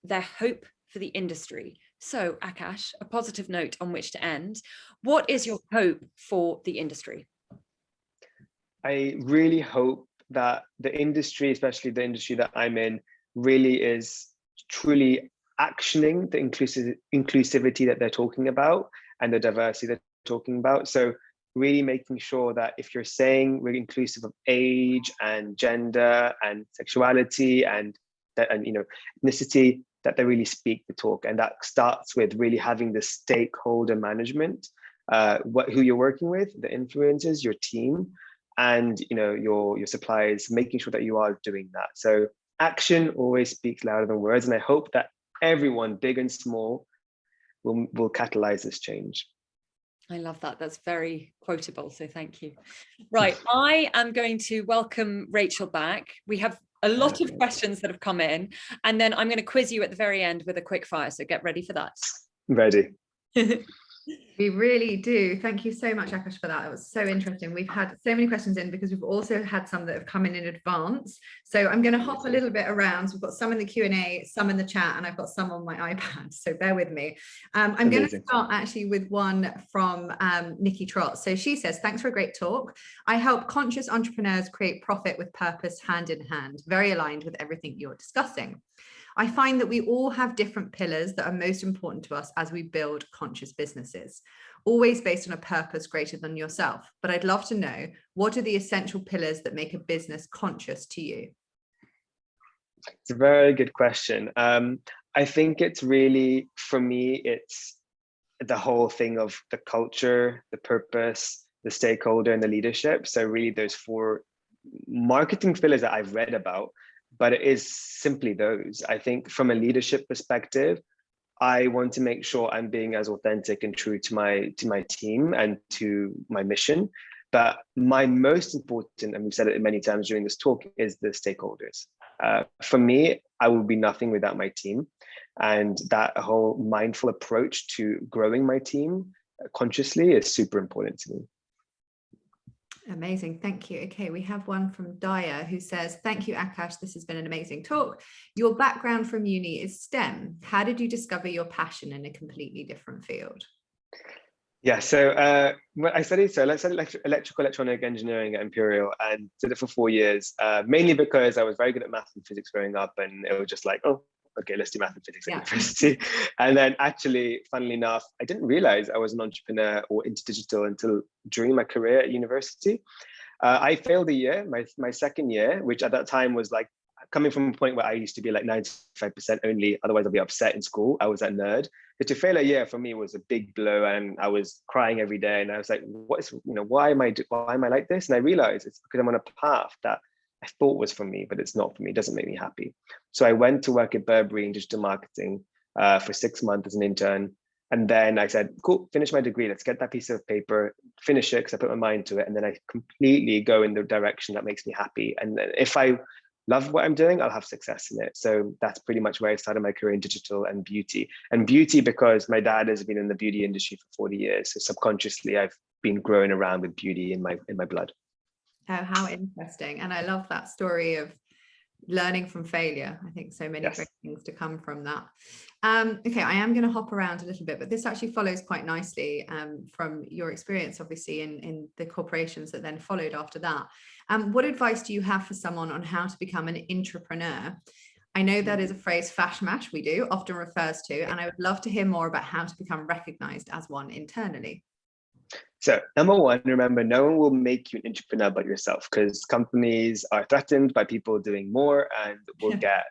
their hope for the industry. So Akash, a positive note on which to end. What is your hope for the industry? I really hope that the industry, especially the industry that I'm in, really is truly actioning the inclusivity that they're talking about and the diversity they're talking about. So really making sure that if you're saying we're inclusive of age and gender and sexuality and ethnicity, that they really speak the talk. And that starts with really having the stakeholder management, who you're working with, the influencers, your team, and your suppliers, making sure that you are doing that. So action always speaks louder than words, and I hope that everyone, big and small, will catalyze this change. I love that. That's very quotable, so thank you. Right, I am going to welcome Rachel back. We have a lot of questions that have come in, and then I'm going to quiz you at the very end with a quick fire, so get ready for that. Ready. We really do. Thank you so much, Akash, for that. It was so interesting. We've had so many questions in because we've also had some that have come in advance. So I'm going to hop a little bit around. So we've got some in the Q&A, some in the chat, and I've got some on my iPad. So bear with me. I'm going to start actually with one from Nikki Trott. So she says, thanks for a great talk. I help conscious entrepreneurs create profit with purpose hand in hand. Very aligned with everything you're discussing. I find that we all have different pillars that are most important to us as we build conscious businesses, always based on a purpose greater than yourself. But I'd love to know, what are the essential pillars that make a business conscious to you? It's a very good question. I think it's really, for me, it's the whole thing of the culture, the purpose, the stakeholder, and the leadership. So really those 4 marketing pillars that I've read about, but it is simply those. I think from a leadership perspective, I want to make sure I'm being as authentic and true to my team and to my mission. But my most important, and we've said it many times during this talk, is the stakeholders. For me, I would be nothing without my team. And that whole mindful approach to growing my team consciously is super important to me. Amazing. Thank you. Okay, we have one from Daya who says, thank you, Akash. This has been an amazing talk. Your background from uni is STEM. How did you discover your passion in a completely different field? Yeah, so I studied electrical electronic engineering at Imperial and did it for 4 years, mainly because I was very good at math and physics growing up, and it was just like, oh, okay, let's do math and physics at university. And then actually, funnily enough, I didn't realize I was an entrepreneur or into digital until during my career at university. I failed a year, my second year, which at that time was like coming from a point where I used to be like 95% only, otherwise I'd be upset in school. I was that nerd. But to fail a year for me was a big blow, and I was crying every day. And I was like, why am I like this? And I realized it's because I'm on a path that I thought was for me, but it's not for me. It doesn't make me happy. So I went to work at Burberry in digital marketing for 6 months as an intern. And then I said, cool, finish my degree. Let's get that piece of paper, finish it, because I put my mind to it. And then I completely go in the direction that makes me happy. And if I love what I'm doing, I'll have success in it. So that's pretty much where I started my career in digital and beauty. And beauty because my dad has been in the beauty industry for 40 years. So subconsciously, I've been growing around with beauty in my blood. Oh, how interesting. And I love that story of learning from failure. I think so many great things to come from that. Okay, I am going to hop around a little bit, but this actually follows quite nicely from your experience, obviously, in the corporations that then followed after that. What advice do you have for someone on how to become an entrepreneur? I know that is a phrase FashMash we do often refers to, and I would love to hear more about how to become recognized as one internally. So number one, remember, no one will make you an entrepreneur but yourself, because companies are threatened by people doing more and will get,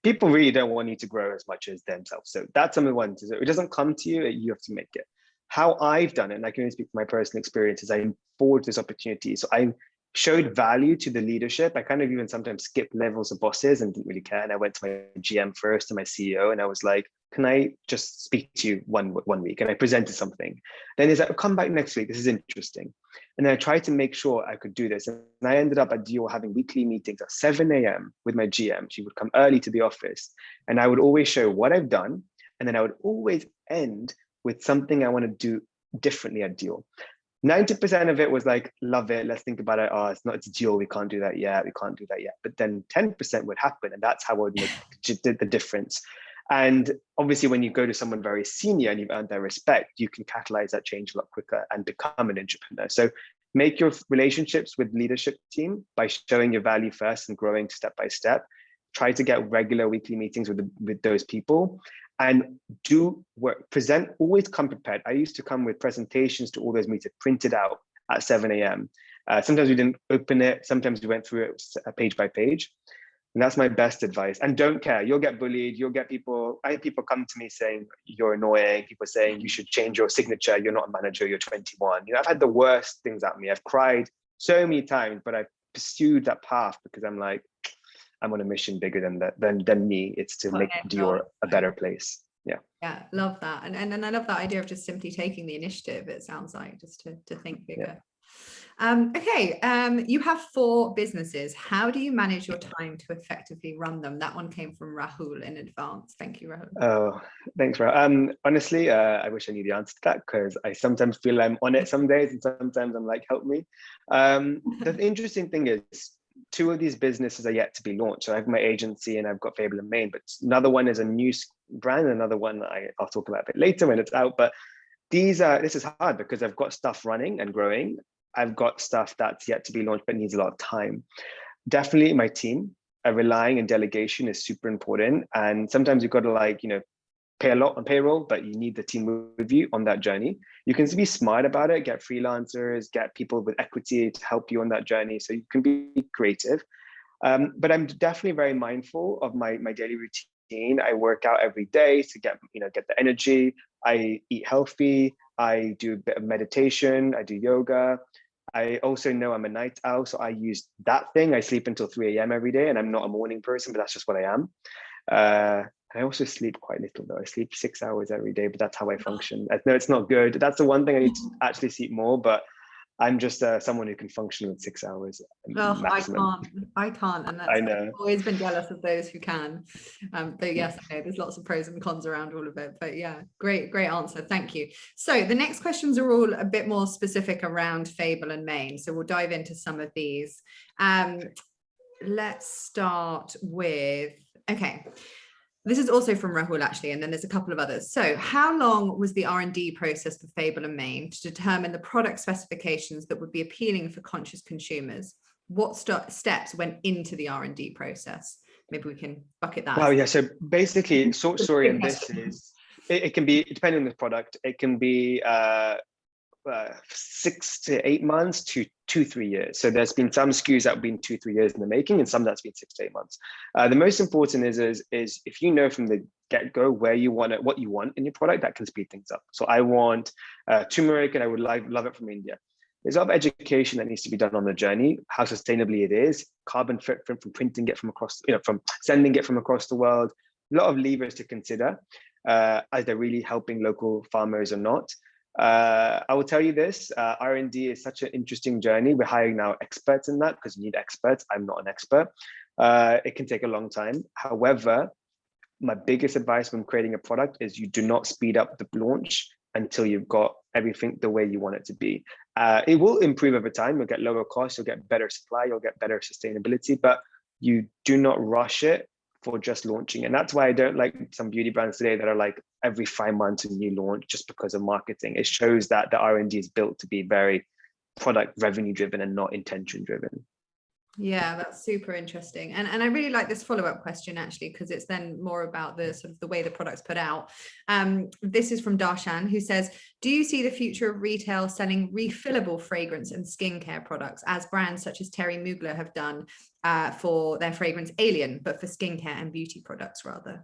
people really don't want you to grow as much as themselves. So that's number one. So it doesn't come to you, you have to make it. How I've done it, and I can only speak from my personal experiences, I forged this opportunity. So I showed value to the leadership. I kind of even sometimes skipped levels of bosses and didn't really care. And I went to my GM first and my CEO, and I was like, can I just speak to you one week? And I presented something. Then he's like, come back next week. This is interesting. And then I tried to make sure I could do this. And I ended up at Dior having weekly meetings at 7 a.m. with my GM. She would come early to the office, and I would always show what I've done. And then I would always end with something I want to do differently at Dior. 90% of it was like, love it, let's think about it. Oh, it's Dior, we can't do that yet. But then 10% would happen, and that's how I would make the difference. And obviously, when you go to someone very senior and you've earned their respect, you can catalyze that change a lot quicker and become an entrepreneur. So make your relationships with leadership team by showing your value first and growing step by step. Try to get regular weekly meetings with those people, and do work. Always come prepared. I used to come with presentations to all those meetings printed out at 7 a.m. Sometimes we didn't open it. Sometimes we went through it page by page. And that's my best advice. And don't care. You'll get bullied. You'll get people. I have people come to me saying you're annoying. People saying you should change your signature. You're not a manager. You're 21. I've had the worst things at me. I've cried so many times, but I've pursued that path because I'm like, I'm on a mission bigger than me. It's to make Dior a better place. Yeah, love that. And I love that idea of just simply taking the initiative. It sounds like just to think bigger. Okay, you have 4 businesses. How do you manage your time to effectively run them? That one came from Rahul in advance. Thank you, Rahul. Oh, thanks, Rahul. Honestly, I wish I knew the answer to that, because I sometimes feel I'm on it some days, and sometimes I'm like, help me. The interesting thing is, 2 of these businesses are yet to be launched. So I have my agency and I've got Fable Mane, but another one is a new brand, another one I'll talk about a bit later when it's out. But this is hard because I've got stuff running and growing. I've got stuff that's yet to be launched but needs a lot of time. Definitely my team. relying, and delegation is super important. And sometimes you've got to like, pay a lot on payroll, but you need the team with you on that journey. You can be smart about it, get freelancers, get people with equity to help you on that journey. So you can be creative. But I'm definitely very mindful of my daily routine. I work out every day to get the energy. I eat healthy. I do a bit of meditation. I do yoga. I also know I'm a night owl, so I use that thing. I sleep until 3 a.m. every day, and I'm not a morning person, but that's just what I am. I also sleep quite little though. I sleep 6 hours every day, but that's how I function. I know it's not good. That's the one thing I need to actually sleep more, but I'm just someone who can function with 6 hours maximum. I can't, and I know. I've always been jealous of those who can. But yes, I know there's lots of pros and cons around all of it. But yeah, great answer. Thank you. So the next questions are all a bit more specific around Fable and Mane. So we'll dive into some of these. Let's start with, okay. This is also from Rahul, actually, and then there's a couple of others. So how long was the R&D process for Fable and Mane to determine the product specifications that would be appealing for conscious consumers? What steps went into the R&D process? Maybe we can bucket that. Wow, yeah. So basically, short story in this is, it can be, depending on the product, it can be 6 to 8 months to 2-3 years. So there's been some SKUs that have been 2-3 years in the making, and some that's been 6 to 8 months. The most important is if you know from the get-go where you want it, what you want in your product, that can speed things up. So I want turmeric, and I would love it from India. There's a lot of education that needs to be done on the journey, how sustainably it is, carbon footprint from printing it from across, from sending it from across the world. A lot of levers to consider as they're really helping local farmers or not. I will tell you this, R&D is such an interesting journey. We're hiring now experts in that because you need experts. I'm not an expert. It can take a long time. However, my biggest advice when creating a product is you do not speed up the launch until you've got everything the way you want it to be. It will improve over time. You'll get lower costs, you'll get better supply, you'll get better sustainability, but you do not rush it for just launching. And that's why I don't like some beauty brands today that are like every 5 months a new launch just because of marketing. It shows that the R&D is built to be very product revenue driven and not intention driven. Yeah, that's super interesting. And I really like this follow-up question, actually, because it's then more about the sort of the way the product's put out. This is from Darshan, who says, do you see the future of retail selling refillable fragrance and skincare products, as brands such as Terry Mugler have done for their fragrance Alien, but for skincare and beauty products rather?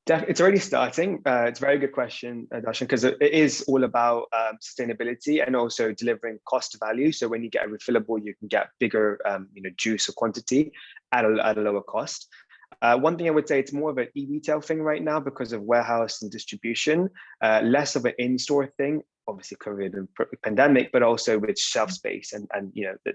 It's already starting. It's a very good question, Darshan, because it is all about sustainability and also delivering cost value. So when you get a refillable, you can get bigger, juice or quantity at a lower cost. One thing I would say, it's more of an e-retail thing right now because of warehouse and distribution, less of an in-store thing. Obviously, COVID and pandemic, but also with shelf space, and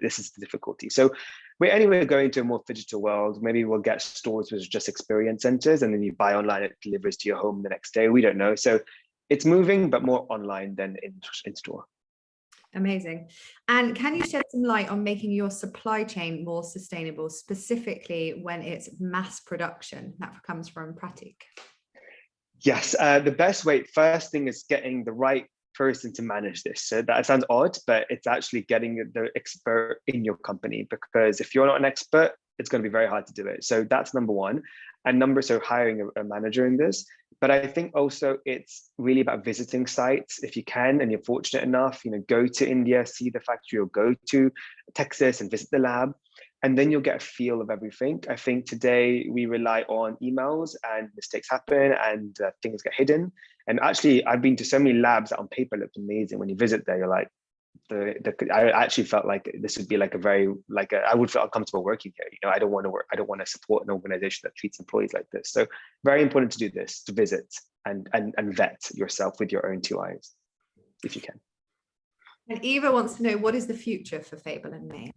this is the difficulty. So we're anyway going to a more digital world. Maybe we'll get stores with just experience centers, and then you buy online, it delivers to your home the next day. We don't know. So it's moving, but more online than in store. Amazing. And can you shed some light on making your supply chain more sustainable, specifically when it's mass production? That comes from Pratik. Yes, the best way, first thing is getting the right person to manage this. So that sounds odd, but it's actually getting the expert in your company, because if you're not an expert, it's going to be very hard to do it. So that's number one. And so hiring a manager in this. But I think also it's really about visiting sites if you can, and you're fortunate enough, go to India, see the factory, or go to Texas and visit the lab. And then you'll get a feel of everything. I think today we rely on emails, and mistakes happen, and things get hidden. And actually, I've been to so many labs that on paper looked amazing. When you visit there, you're like, I actually felt like this would be like I would feel uncomfortable working here. I don't want to support an organization that treats employees like this. So very important to do this, to visit and vet yourself with your own 2 eyes, if you can. And Eva wants to know, what is the future for Fable and Mane?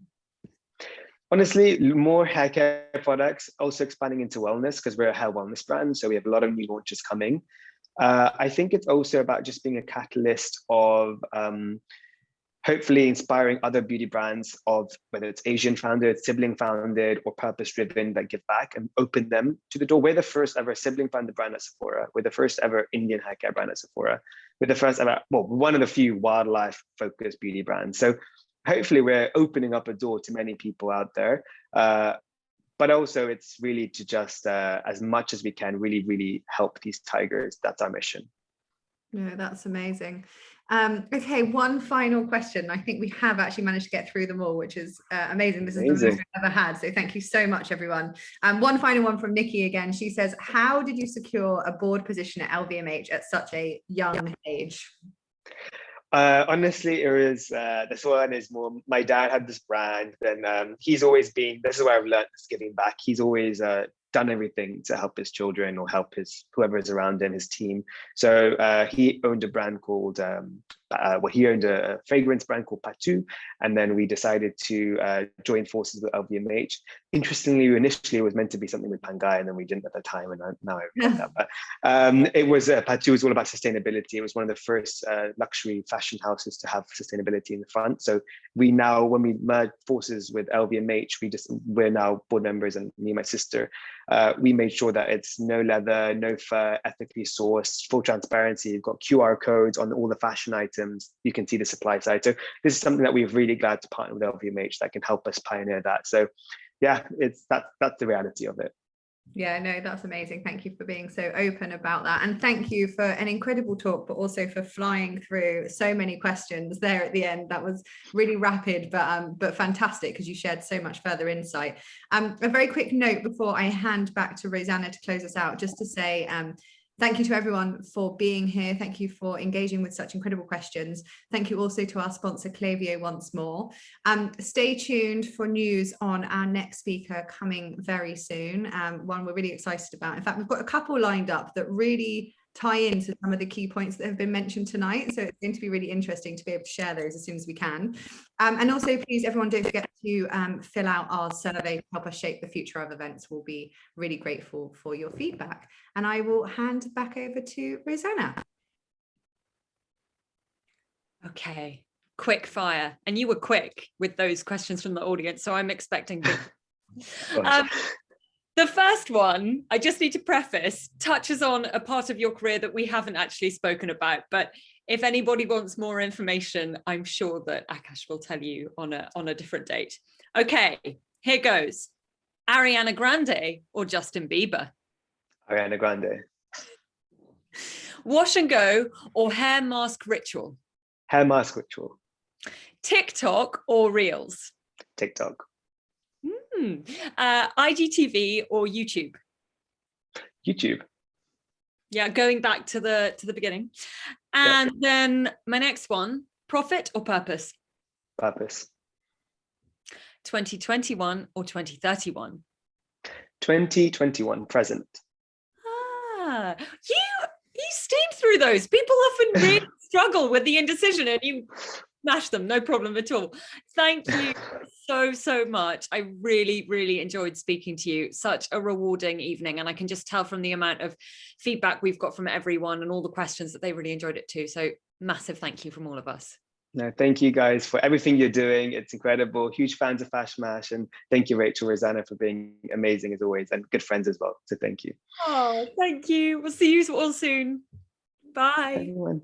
Honestly, more hair care products, also expanding into wellness, because we're a hair wellness brand. So we have a lot of new launches coming. I think it's also about just being a catalyst of hopefully inspiring other beauty brands, of whether it's Asian founded, sibling founded, or purpose driven, that give back and open them to the door. We're the first ever sibling founded brand at Sephora. We're the first ever Indian hair care brand at Sephora. We're the first ever, one of the few wildlife focused beauty brands. So hopefully we're opening up a door to many people out there. But also it's really to just, as much as we can, really, really help these tigers. That's our mission. No, that's amazing. Okay, one final question. I think we have actually managed to get through them all, which is amazing. This is the most we've ever had. So thank you so much, everyone. One final one from Nikki again. She says, how did you secure a board position at LVMH at such a young age? Honestly, it was, this one is more, my dad had this brand, and he's always been, this is where I've learned this giving back. He's always done everything to help his children or help his whoever is around him, his team. So he owned a brand called, he owned a fragrance brand called Patu, and then we decided to join forces with LVMH. Interestingly, initially it was meant to be something with Pangai, and then we didn't at the time, and now I regret that. But it was, Patu was all about sustainability. It was one of the first luxury fashion houses to have sustainability in the front. So we now, when we merged forces with LVMH, we're now board members, and me and my sister, we made sure that it's no leather, no fur, ethically sourced, full transparency. You've got QR codes on all the fashion items. You can see the supply side. So this is something that we're really glad to partner with LVMH that can help us pioneer that. So yeah, that's the reality of it. Yeah, no, that's amazing. Thank you for being so open about that. And thank you for an incredible talk, but also for flying through so many questions there at the end. That was really rapid, but fantastic, because you shared so much further insight. A very quick note before I hand back to Rosanna to close us out, just to say, thank you to everyone for being here. Thank you for engaging with such incredible questions. Thank you also to our sponsor, Klaviyo, once more. Stay tuned for news on our next speaker coming very soon. One we're really excited about. In fact, we've got a couple lined up that really tie into some of the key points that have been mentioned tonight. So it's going to be really interesting to be able to share those as soon as we can. And also, please, everyone, don't forget to fill out our survey to help us shape the future of events. We'll be really grateful for your feedback. And I will hand back over to Rosanna. Okay, quick fire. And you were quick with those questions from the audience, so I'm expecting big. The first one, I just need to preface, touches on a part of your career that we haven't actually spoken about. But if anybody wants more information, I'm sure that Akash will tell you on a different date. Okay, here goes. Ariana Grande or Justin Bieber? Ariana Grande. Wash and go or hair mask ritual? Hair mask ritual. TikTok or Reels? TikTok. IGTV or YouTube? YouTube. Yeah, going back to the beginning. And then my next one, profit or purpose? Purpose. 2021 or 2031? 2021, present. You steamed through those. People often really struggle with the indecision, and you smash them, no problem at all. Thank you so much. I really enjoyed speaking to you. Such a rewarding evening, and I can just tell from the amount of feedback we've got from everyone and all the questions that they really enjoyed it too. So massive thank you from all of us. No, thank you guys for everything you're doing. It's incredible. Huge fans of FashMash, and thank you, Rachel, Rosanna, for being amazing as always, and good friends as well. So thank you. Oh, thank you. We'll see you all soon. Bye. Everyone.